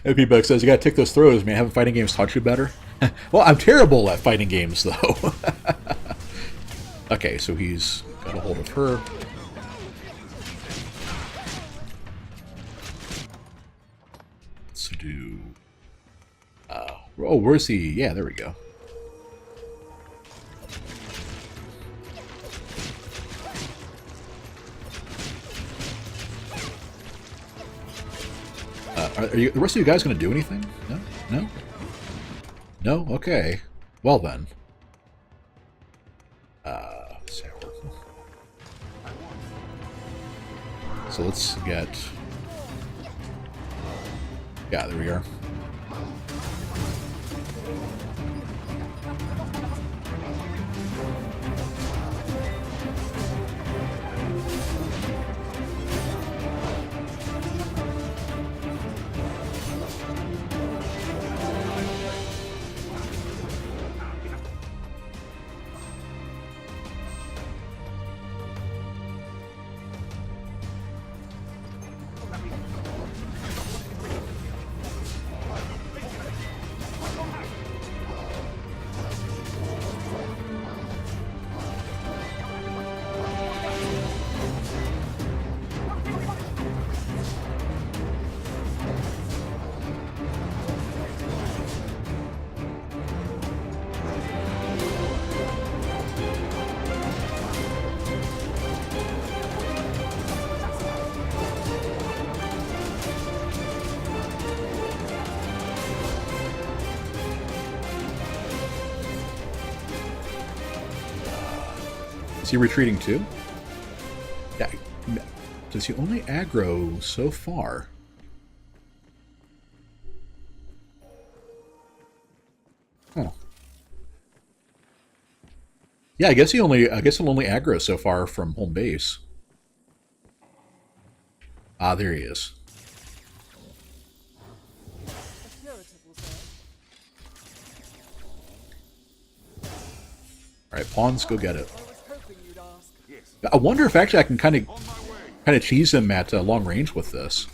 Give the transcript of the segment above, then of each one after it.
P-Buck says, you gotta take those throws, man. Haven't fighting games taught you better? Well, I'm terrible at fighting games, though. Okay, so he's got a hold of her. Let's do... oh, where's he? Yeah, there we go. Are the rest of you guys going to do anything? No? No? No? Okay. Well then. So let's get... Yeah, there we are. Is he retreating too? Yeah. Does he only aggro so far? Huh. Yeah, I guess he'll only aggro so far from home base. Ah, there he is. Alright, pawns, go get it. I wonder if actually I can kind of cheese him at long range with this.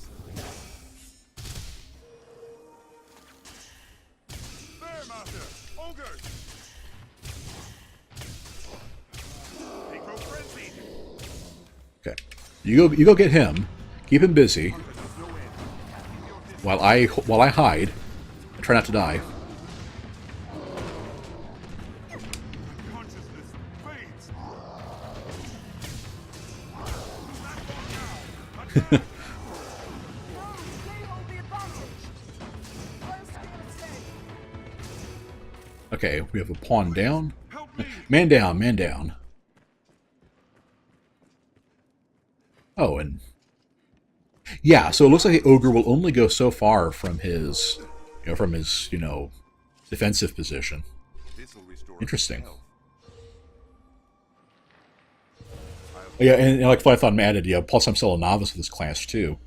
Okay, you go get him. Keep him busy while I hide and try not to die. Okay, we have a pawn down. Man down, man down. Oh, and... yeah, so it looks like the ogre will only go so far from his, defensive position. Interesting. Yeah, and like Flython added, yeah, plus I'm still a novice with this class, too.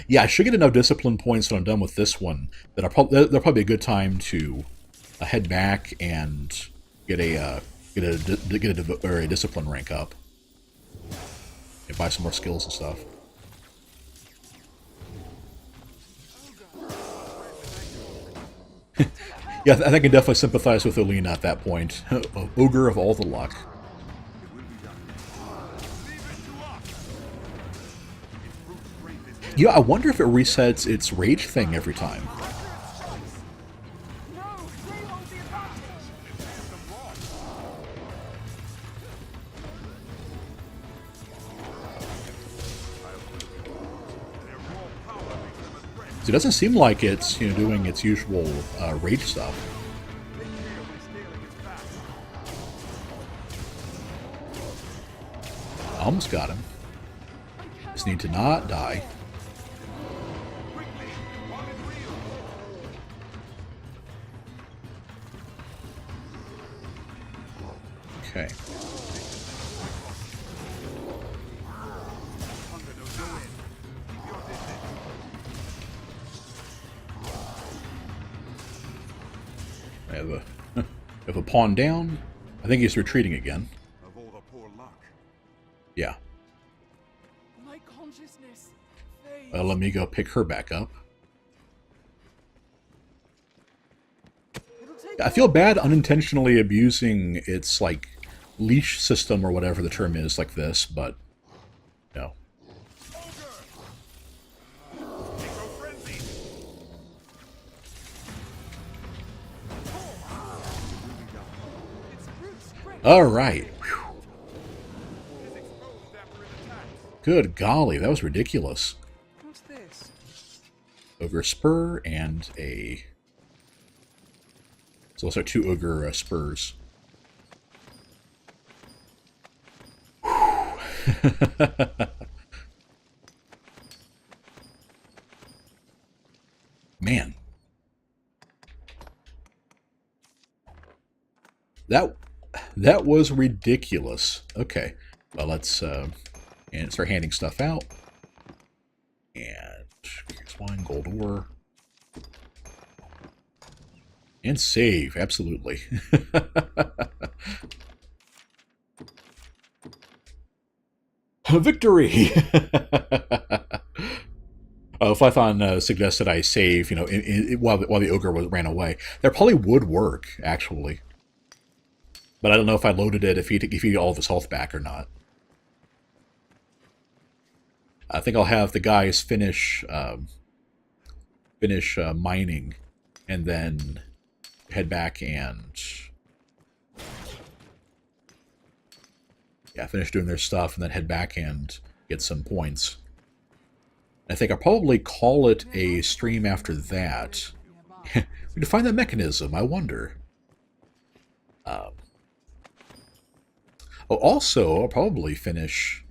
Yeah, I should get enough discipline points when I'm done with this one. That'll probably be a good time to head back and get a discipline rank up and buy some more skills and stuff. Yeah, I think I can definitely sympathize with Olina at that point. Ogre of all the luck. Yeah, I wonder if it resets its rage thing every time. It doesn't seem like it's doing its usual rage stuff. Almost got him. Just need to not die. Okay. I have a pawn down. I think he's retreating again. Yeah. Let me go pick her back up. I feel bad unintentionally abusing its, like, leash system or whatever the term is like this, but, no. Alright. Good golly, that was ridiculous. What's this? Ogre Spur and a... So those are 2 Ogre Spurs. Man. That was ridiculous. Okay. Well, let's and start handing stuff out. And here's wine, gold ore. And save, absolutely. Victory! Flython suggested I save, you know, while the ogre ran away. That probably would work, actually. But I don't know if I loaded it if he get all of his health back or not. I think I'll have the guys finish mining, and then head back and finish doing their stuff, and then head back and get some points. I think I'll probably call it a stream after that. We need to find that mechanism, I wonder. Also, I'll probably finish...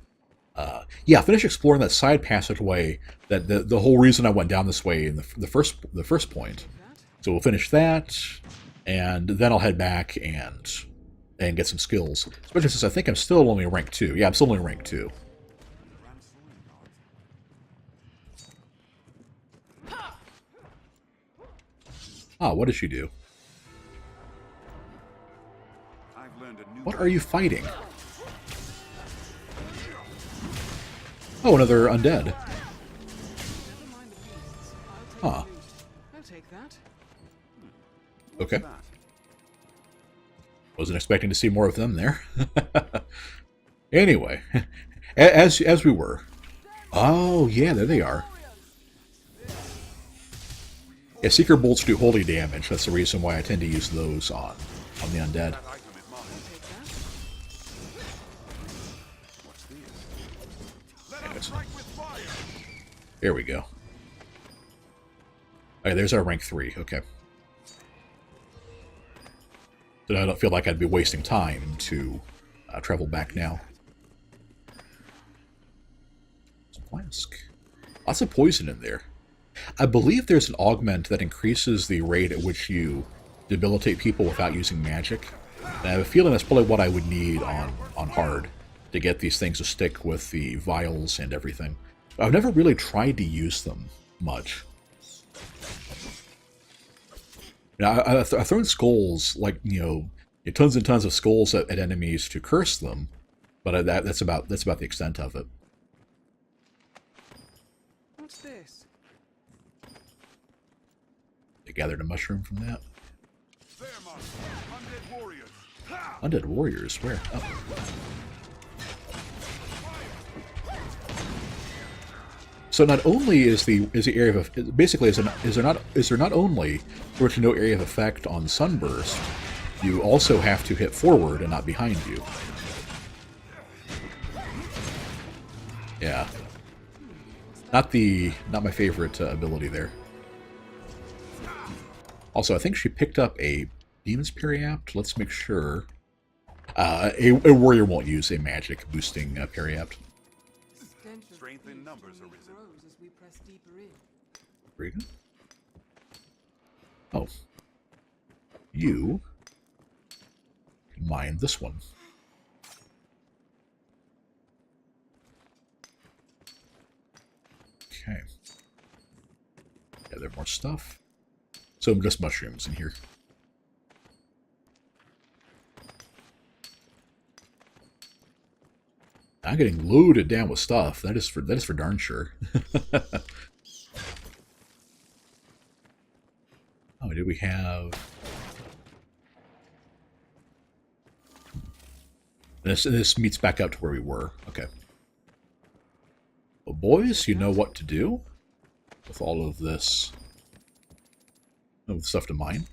finish exploring that side passageway. That the whole reason I went down this way in the first point. So we'll finish that, and then I'll head back and get some skills. Especially since I think I'm still only rank 2. Yeah, I'm still only rank 2. Ah, what did she do? What are you fighting? Oh, another undead. Huh. Okay. Wasn't expecting to see more of them there. Anyway, as we were. Oh, yeah, there they are. Yeah, Seeker Bolts do holy damage. That's the reason why I tend to use those on the undead. There we go. Okay, there's our rank 3. Okay. So I don't feel like I'd be wasting time to travel back now. Flask. Lots of poison in there. I believe there's an augment that increases the rate at which you debilitate people without using magic. And I have a feeling that's probably what I would need on hard to get these things to stick with the vials and everything. I've never really tried to use them much. Now, I've thrown skulls, like, tons and tons of skulls at enemies to curse them, but that's about the extent of it. What's this? They gathered a mushroom from that. Undead warriors. Undead warriors? Where? Oh. So not only is the area of basically is there not only to no area of effect on sunburst, you also have to hit forward and not behind you. Yeah, not my favorite ability there. Also, I think she picked up a Demon's Periapt. Let's make sure. A warrior won't use a magic boosting Periapt. Strength in numbers, Arisen. Very good. Oh. You can mine this one. Okay. Gather more stuff. So just mushrooms in here. I'm getting loaded down with stuff. That is for darn sure. Oh, did we have... And this meets back up to where we were. Okay. Well, boys, you know what to do with all of this stuff to mine.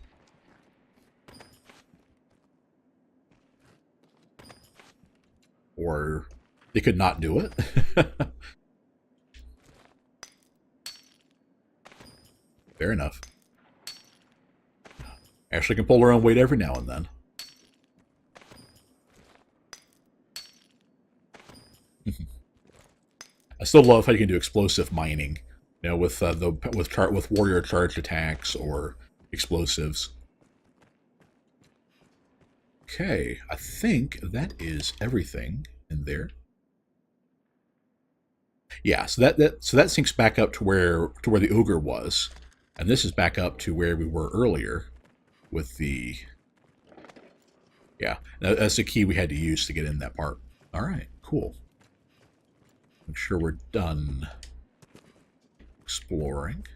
Or they could not do it. Fair enough. Ashley can pull her own weight every now and then. I still love how you can do explosive mining, you know, with with warrior charge attacks or explosives. Okay, I think that is everything in there. Yeah, so that syncs back up to where the ogre was, and this is back up to where we were earlier with the. Yeah, that's the key we had to use to get in that part. All right, cool. Make sure we're done exploring.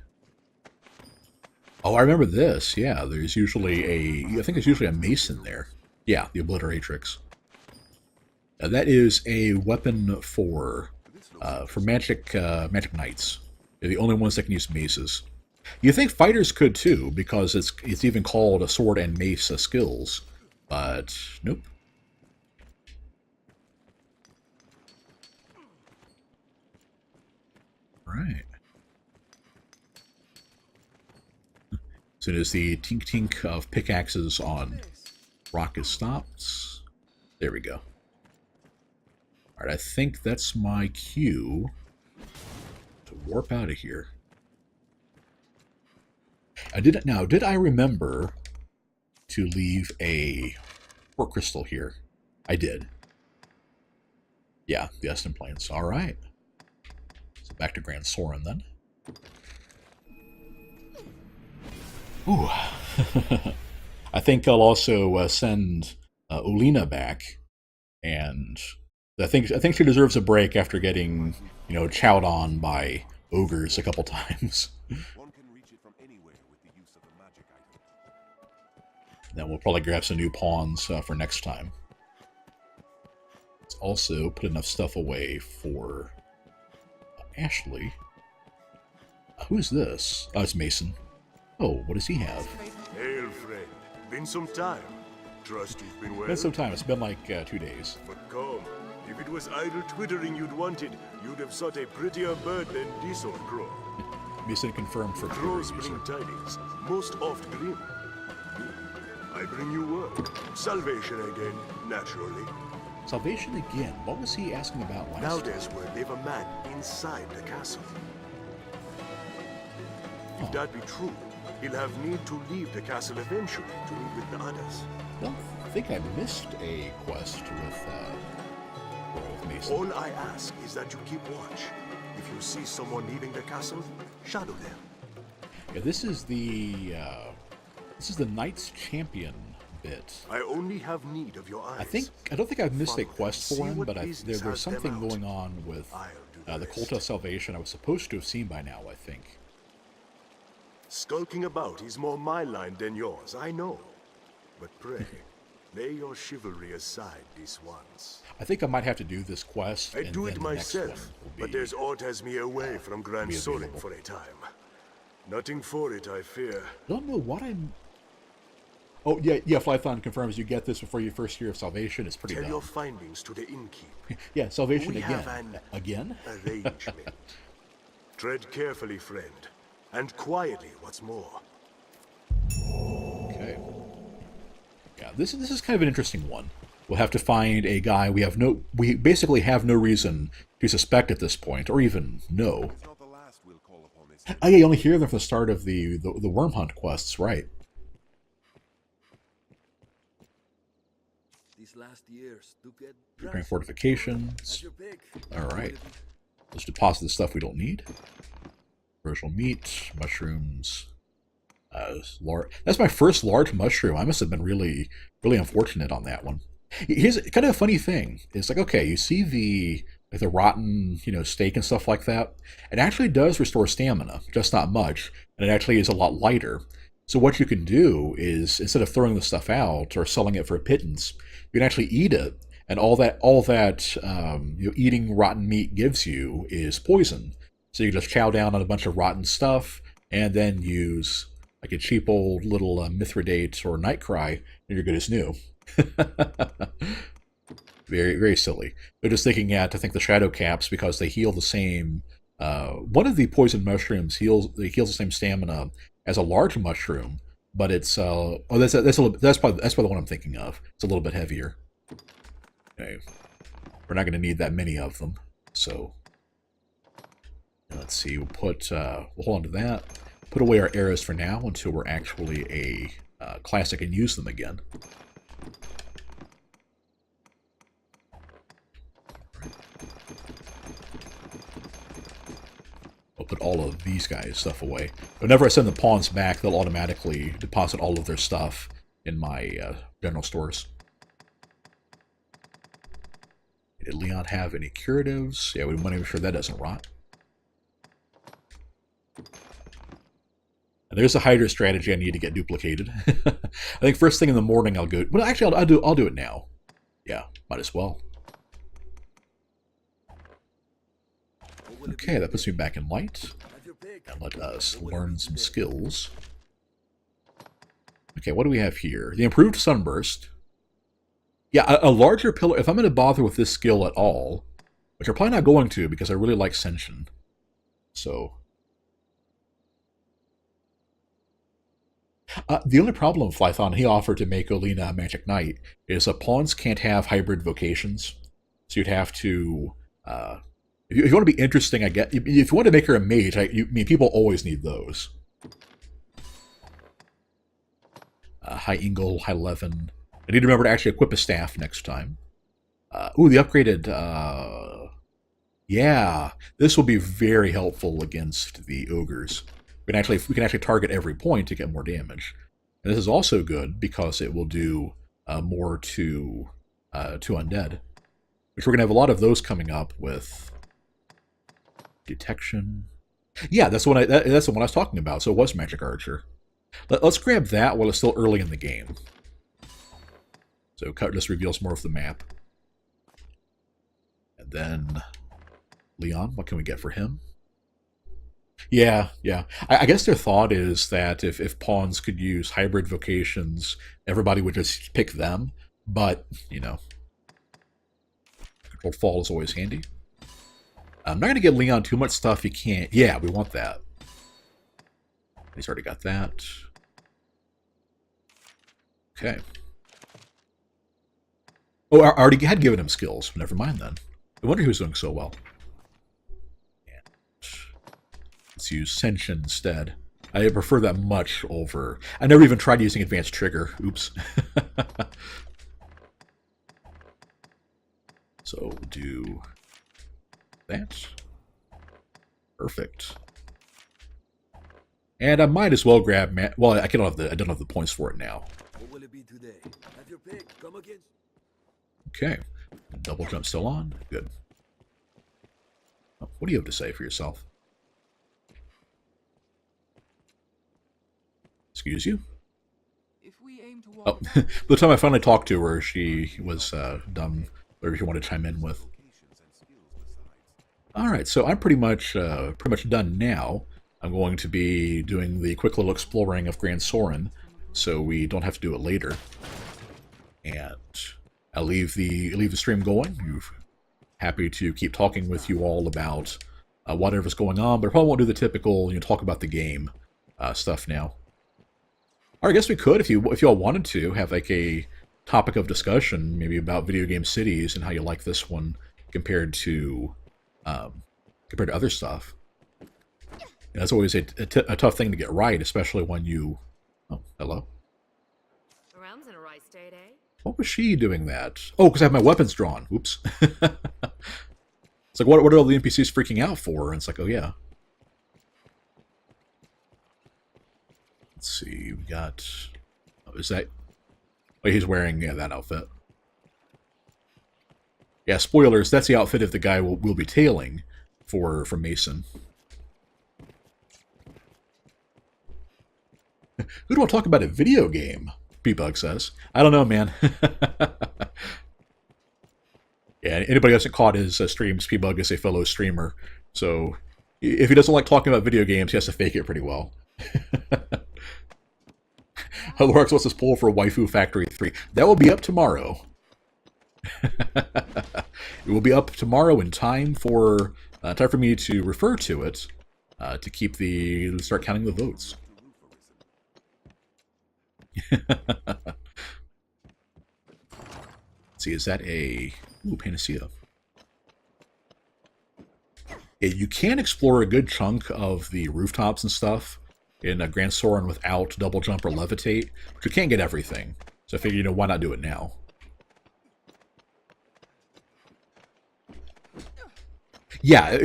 Oh, I remember this. Yeah, there's usually I think there's usually a mason there. Yeah, the obliteratrix. That is a weapon for magic knights. They're the only ones that can use maces. You think fighters could too, because it's even called a sword and mace skills, but nope. Right. As soon as the tink tink of pickaxes on rock is stopped, there we go. All right, I think that's my cue to warp out of here. Did I remember to leave a port crystal here? I did. Yeah, the Eston Plains. All right. So back to Grand Soren then. Ooh. I think I'll also send Ulina back, and I think she deserves a break after getting, you know, chowed on by ogres a couple times. One can reach it from anywhere with the use of a magic item. Then we'll probably grab some new pawns for next time. Let's also put enough stuff away for Ashley. Who's this? Oh, it's Mason. Oh, what does he have? Hail, friend. Been some time. Trust you've been well. Been some time. It's been like 2 days. But come, if it was idle twittering you'd wanted, you'd have sought a prettier bird than this old crow. Mason confirmed for Crows Fury bring user. tidings, most oft grim. I bring you word. Salvation again, naturally. Salvation again. What was he asking about last Now time? there's word they've a man inside the castle. If that be true, he'll have need to leave the castle eventually to meet with the others. I don't think I missed a quest with Mason. All I ask is that you keep watch. If you see someone leaving the castle, shadow them. Yeah, this is the Knights Champion bit. I only have need of your eyes. I don't think I've missed a Follow quest them. for See him, what but business there's has them something out. going on with I'll do the the Cult rest. of Salvation I was supposed to have seen by now, I think. Skulking about is more my line than yours, I know. But pray, lay your chivalry aside this once. I think I might have to do this quest. I and do then it the next one myself, will but be- there's aught has me away from Grand be Soren available. for a time. Nothing for it, I fear. I don't know what I'm... Oh, yeah, Flython confirms you get this before your first year of Salvation. It's pretty Tell dumb. your findings to the innkeep. Yeah, Salvation We again. have an Again? arrangement. Tread carefully, friend, and quietly, what's more. Okay. Yeah, this is kind of an interesting one. We'll have to find a guy we basically have no reason to suspect at this point, or even know. It's not the last we'll call upon this. Oh yeah, you only hear them from the start of the worm hunt quests, right? These last years do get Grand fortifications. your pick. All right. Let's deposit the stuff we don't need. Original meat, mushrooms. That's my first large mushroom. I must have been really, really unfortunate on that one. Here's kind of a funny thing. It's like, okay, you see the rotten, steak and stuff like that. It actually does restore stamina, just not much, and it actually is a lot lighter. So what you can do is, instead of throwing the stuff out or selling it for a pittance, you can actually eat it, and all that eating rotten meat gives you is poison. So you just chow down on a bunch of rotten stuff, and then use like a cheap old little Mithridate or Nightcry, and you're good as new. Very, very silly. They're just thinking at, I think, the Shadow Caps because they heal the same. One of the poison mushrooms heals the same stamina as a large mushroom, but it's that's probably the one I'm thinking of. It's a little bit heavier. Okay, we're not going to need that many of them, so let's see. We'll hold on to that. Put away our arrows for now until we're actually a classic and use them again. I'll put all of these guys' stuff away. Whenever I send the pawns back, they'll automatically deposit all of their stuff in my general stores. Did Leon have any curatives? Yeah, we want to make sure that doesn't rot. And there's a Hydra strategy I need to get duplicated. I think first thing in the morning I'll go. Well, actually, I'll do it now. Yeah, might as well. Okay, that puts me back in light. And let us learn some skills. Okay, what do we have here? The improved sunburst. Yeah, a larger pillar. If I'm going to bother with this skill at all, which I'm probably not going to because I really like Senshin. So. The only problem Flython he offered to make Olina a Magic Knight is pawns can't have hybrid vocations. So you'd have to. If you want to be interesting, I get. If you want to make her a mage, I mean, people always need those. High Ingle, High Levin. I need to remember to actually equip a staff next time. Ooh, the upgraded. Yeah, this will be very helpful against the ogres. We can actually target every point to get more damage. And this is also good because it will do more to undead, which we're gonna have a lot of those coming up with. Detection. Yeah, that's the one I was talking about. So it was Magic Archer. Let's grab that while it's still early in the game. So just reveals more of the map. And then Leon, what can we get for him? Yeah. I guess their thought is that if pawns could use hybrid vocations, everybody would just pick them. But, controlled fall is always handy. I'm not going to get Leon too much stuff he can't. Yeah, we want that. He's already got that. Okay. Oh, I already had given him skills. Never mind then. I wonder who's doing so well. And let's use Senshin instead. I prefer that much over... I never even tried using Advanced Trigger. Oops. So we'll do that. Perfect. And I might as well grab... Well, I don't have the points for it now. What will it be today? Have your pick. Come again. Okay. Double jump still on. Good. Oh, what do you have to say for yourself? Excuse you? If we aim to Oh, by the time I finally talked to her, she was done. Or she wanted to chime in with. All right, so I'm pretty much done now. I'm going to be doing the quick little exploring of Grand Soren, so we don't have to do it later. And I'll leave the stream going. I'm happy to keep talking with you all about whatever's going on, but I probably won't do the typical talk about the game stuff now. Or I guess we could, if you all wanted to, have like a topic of discussion, maybe about video game cities and how you like this one compared to other stuff. And that's always a tough thing to get right, especially when you. Oh, hello. Around's in a right state, eh? What was she doing that? Oh, because I have my weapons drawn. Oops. It's like, what are all the NPCs freaking out for? And it's like, oh yeah. Let's see, we got... Oh, is that... Oh, he's wearing, that outfit. Yeah, spoilers, that's the outfit of the guy we'll be tailing for Mason. Who do I talk about a video game? P-Bug says. I don't know, man. Yeah, anybody who hasn't caught his streams, P-Bug is a fellow streamer. So if he doesn't like talking about video games, he has to fake it pretty well. Lorax wants us pull for Waifu Factory 3. That will be up tomorrow. It will be up tomorrow in time for me to refer to it to start counting the votes. Let's see, is that a panacea? Yeah, you can explore a good chunk of the rooftops and stuff in Grand Soren without double jump or levitate, but you can't get everything. So I figured, why not do it now? Yeah,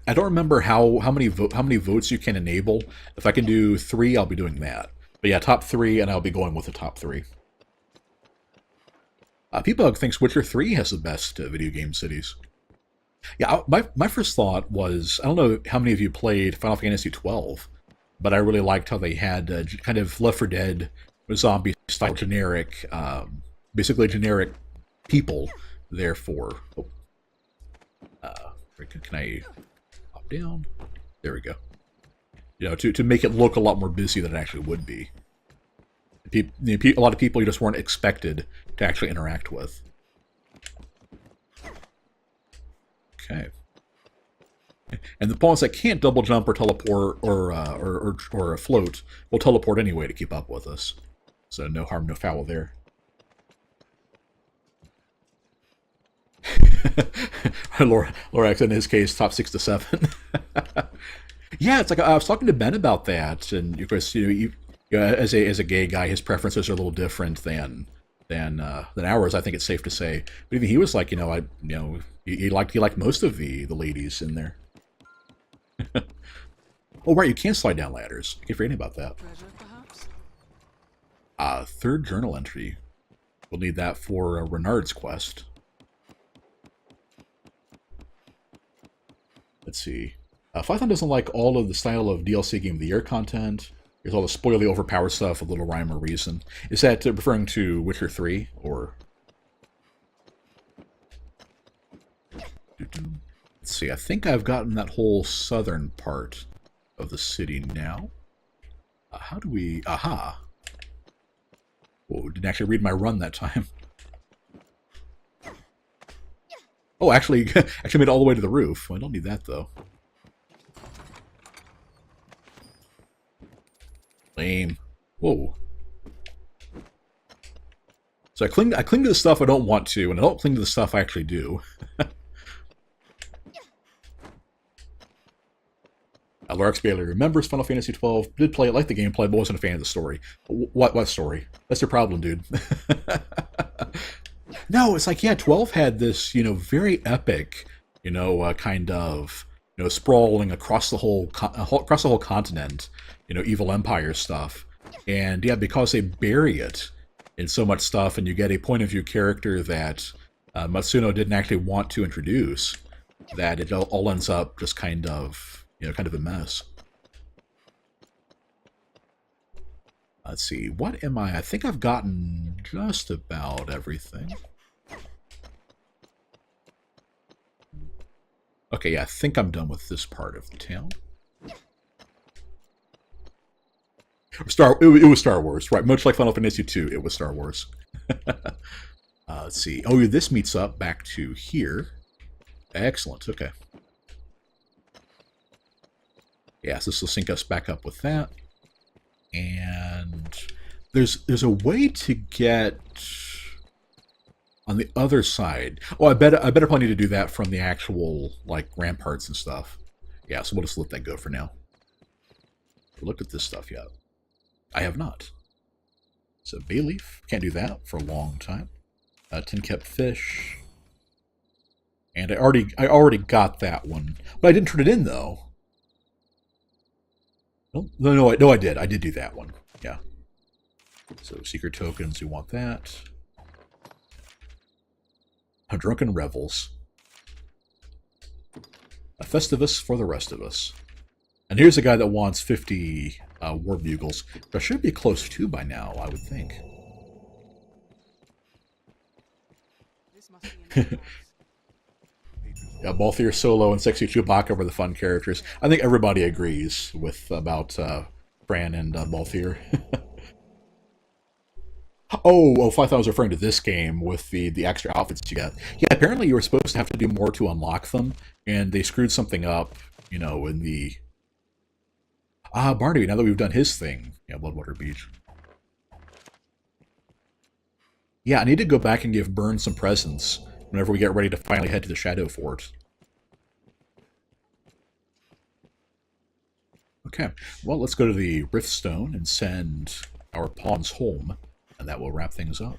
I don't remember how many votes you can enable. If I can do 3, I'll be doing that. But yeah, top 3, and I'll be going with the top 3. P-Bug thinks Witcher 3 has the best video game cities. Yeah, my first thought was, I don't know how many of you played Final Fantasy 12, but I really liked how they had kind of Left 4 Dead zombie-style generic, basically generic people, therefore... Oh. Can I hop down? There we go. To make it look a lot more busy than it actually would be. A lot of people you just weren't expected to actually interact with. Okay. And the opponents that can't double jump or teleport or float will teleport anyway to keep up with us. So no harm, no foul there. Lorax, in his case, top 6 to 7. Yeah, it's like I was talking to Ben about that, and of course, as a gay guy, his preferences are a little different than ours. I think it's safe to say. But even he was like, he liked most of the ladies in there. Oh right, you can slide down ladders. I keep forgetting about that. Treasure, perhaps? 3rd journal entry. We'll need that for Renard's quest. Let's see. Python doesn't like all of the style of DLC Game of the Year content. There's all the spoily, overpowered stuff with little rhyme or reason. Is that referring to Witcher 3, or...? Let's see, I think I've gotten that whole southern part of the city now. How do we... Aha! Whoa, didn't actually read my run that time. Oh, actually made it all the way to the roof. Well, I don't need that, though. Lame. Whoa. So I cling to the stuff I don't want to, and I don't cling to the stuff I actually do. Lorax barely remembers Final Fantasy 12. Did play it, liked the gameplay, but wasn't a fan of the story. What story? That's your problem, dude. No, it's like, yeah, 12 had this, very epic, kind of, sprawling across the whole continent, evil empire stuff. And yeah, because they bury it in so much stuff, and you get a point of view character that Matsuno didn't actually want to introduce, that it all ends up just kind of a mess. Let's see, what am I? I think I've gotten just about everything. Okay, yeah, I think I'm done with this part of the town. It was Star Wars, right? Much like Final Fantasy 2, it was Star Wars. Let's see. Oh, this meets up back to here. Excellent, okay. Yeah, so this will sync us back up with that. And there's a way to get on the other side. Oh, I better probably need to do that from the actual ramparts and stuff. Yeah, so we'll just let that go for now. I looked at this stuff yet. I have not. So bay leaf, can't do that for a long time. Tin kept fish, and I already got that one, but I didn't turn it in though. No, I did. I did do that one. Yeah. So secret tokens, we want that. Drunken revels. A Festivus for the rest of us. And here's a guy that wants 50 war bugles. That should be close to by now, I would think. This must be an Yeah, Balthier Solo and Sexy Chewbacca were the fun characters. I think everybody agrees with about Fran and Balthier. Oh, I thought I was referring to this game with the extra outfits you get. Yeah, apparently you were supposed to have to do more to unlock them, and they screwed something up, in the... Barnaby, now that we've done his thing. Yeah, Bloodwater Beach. Yeah, I need to go back and give Burn some presents whenever we get ready to finally head to the Shadow Fort. Okay, well, let's go to the Riftstone and send our pawns home, and that will wrap things up.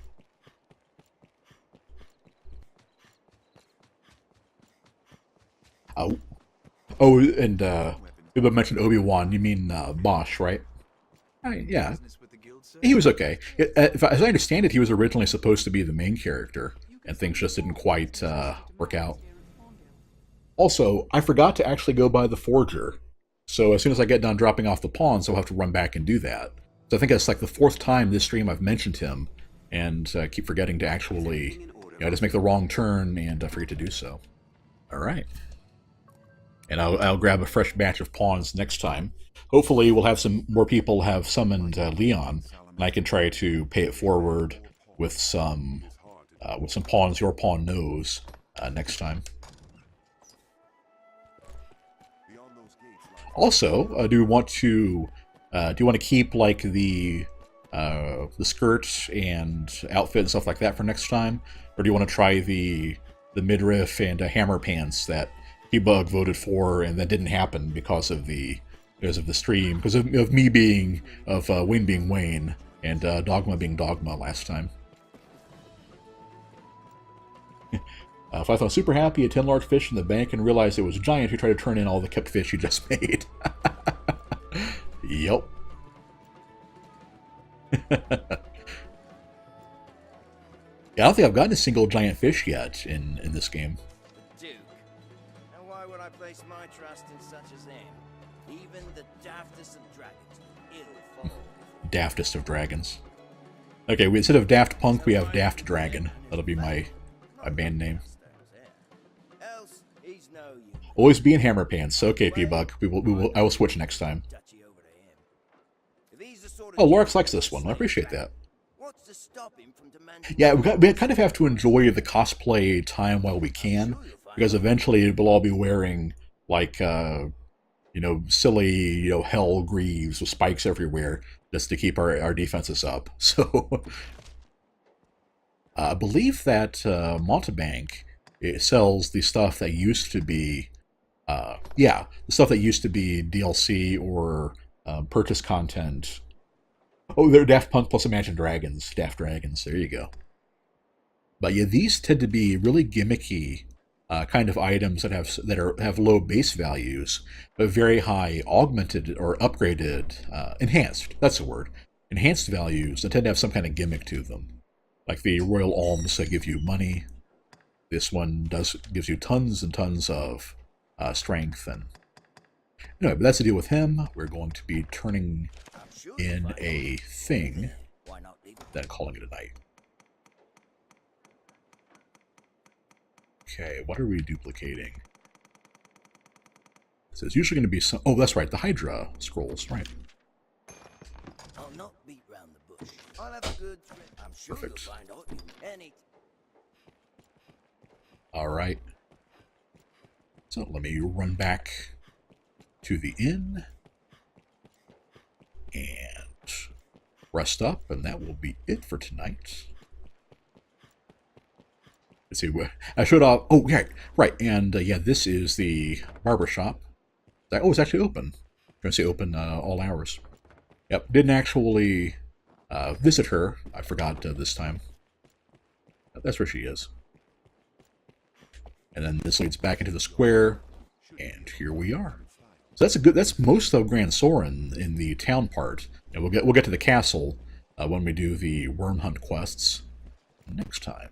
Oh, and people mentioned Obi-Wan. You mean Bosch, right? Yeah, Business with the guild, sir? he was okay. As I understand it, he was originally supposed to be the main character, and things just didn't quite work out. Also, I forgot to actually go by the Forger, so as soon as I get done dropping off the pawns, I'll have to run back and do that. So I think that's like the 4th time this stream I've mentioned him, and keep forgetting to actually, just make the wrong turn and forget to do so. Alright. And I'll grab a fresh batch of pawns next time. Hopefully we'll have some more people have summoned Leon, and I can try to pay it forward with some pawns your pawn knows next time. Also, do you want to keep like the skirt and outfit and stuff like that for next time, or do you want to try the midriff and hammer pants that P-Bug voted for and that didn't happen because of the stream, because of me being Wayne being Wayne and Dogma being Dogma last time. If I thought super happy, 10 large fish in the bank and realized it was Giant who tried to turn in all the kept fish he just made. Yep. Yeah, I don't think I've gotten a single giant fish yet in this game. The Duke. And why would I place my trust in such as him? Even the daftest of dragons, it'll fall. Daftest of dragons. Okay, instead of Daft Punk, we have Daft Dragon. That'll be my band name. Else, he's no use. Always be in hammer pants. Okay, P-Buck. I will switch next time. Touchy over to him. If he's the sort of Oh, Lorax likes this one. I appreciate that. what's to stop him from demanding? Yeah, we kind of have to enjoy the cosplay time while we can, because eventually we'll all be wearing, like, silly, hell greaves with spikes everywhere just to keep our defenses up. So, I believe that Montebank it sells the stuff that used to be, the stuff that used to be DLC or purchase content. Oh, they're Daft Punk plus Imagine Dragons. Daft Dragons, there you go. But yeah, these tend to be really gimmicky kind of items that have low base values, but very high augmented or upgraded, enhanced. That's the word. Enhanced values that tend to have some kind of gimmick to them, like the Royal Alms that give you money. This one gives you tons and tons of strength. And anyway, but that's the deal with him. We're going to be turning in a thing, Why not leave it? then calling it a night. Okay, what are we duplicating? So it's usually going to be some... Oh, that's right, the Hydra scrolls, right. I'll not beat round the bush. I'll have a good trip. I'm sure Perfect. you'll find out you any. Alright. So let me run back to the inn and rest up, and that will be it for tonight. Let's see, I showed off... Oh, yeah, right, and yeah, this is the barber shop. Oh, it's actually open. I'm going to say open all hours. Yep, didn't actually visit her. I forgot this time. That's where she is. And then this leads back into the square, and here we are. So that's most of Grand Soren in the town part. And we'll get to the castle when we do the worm hunt quests next time.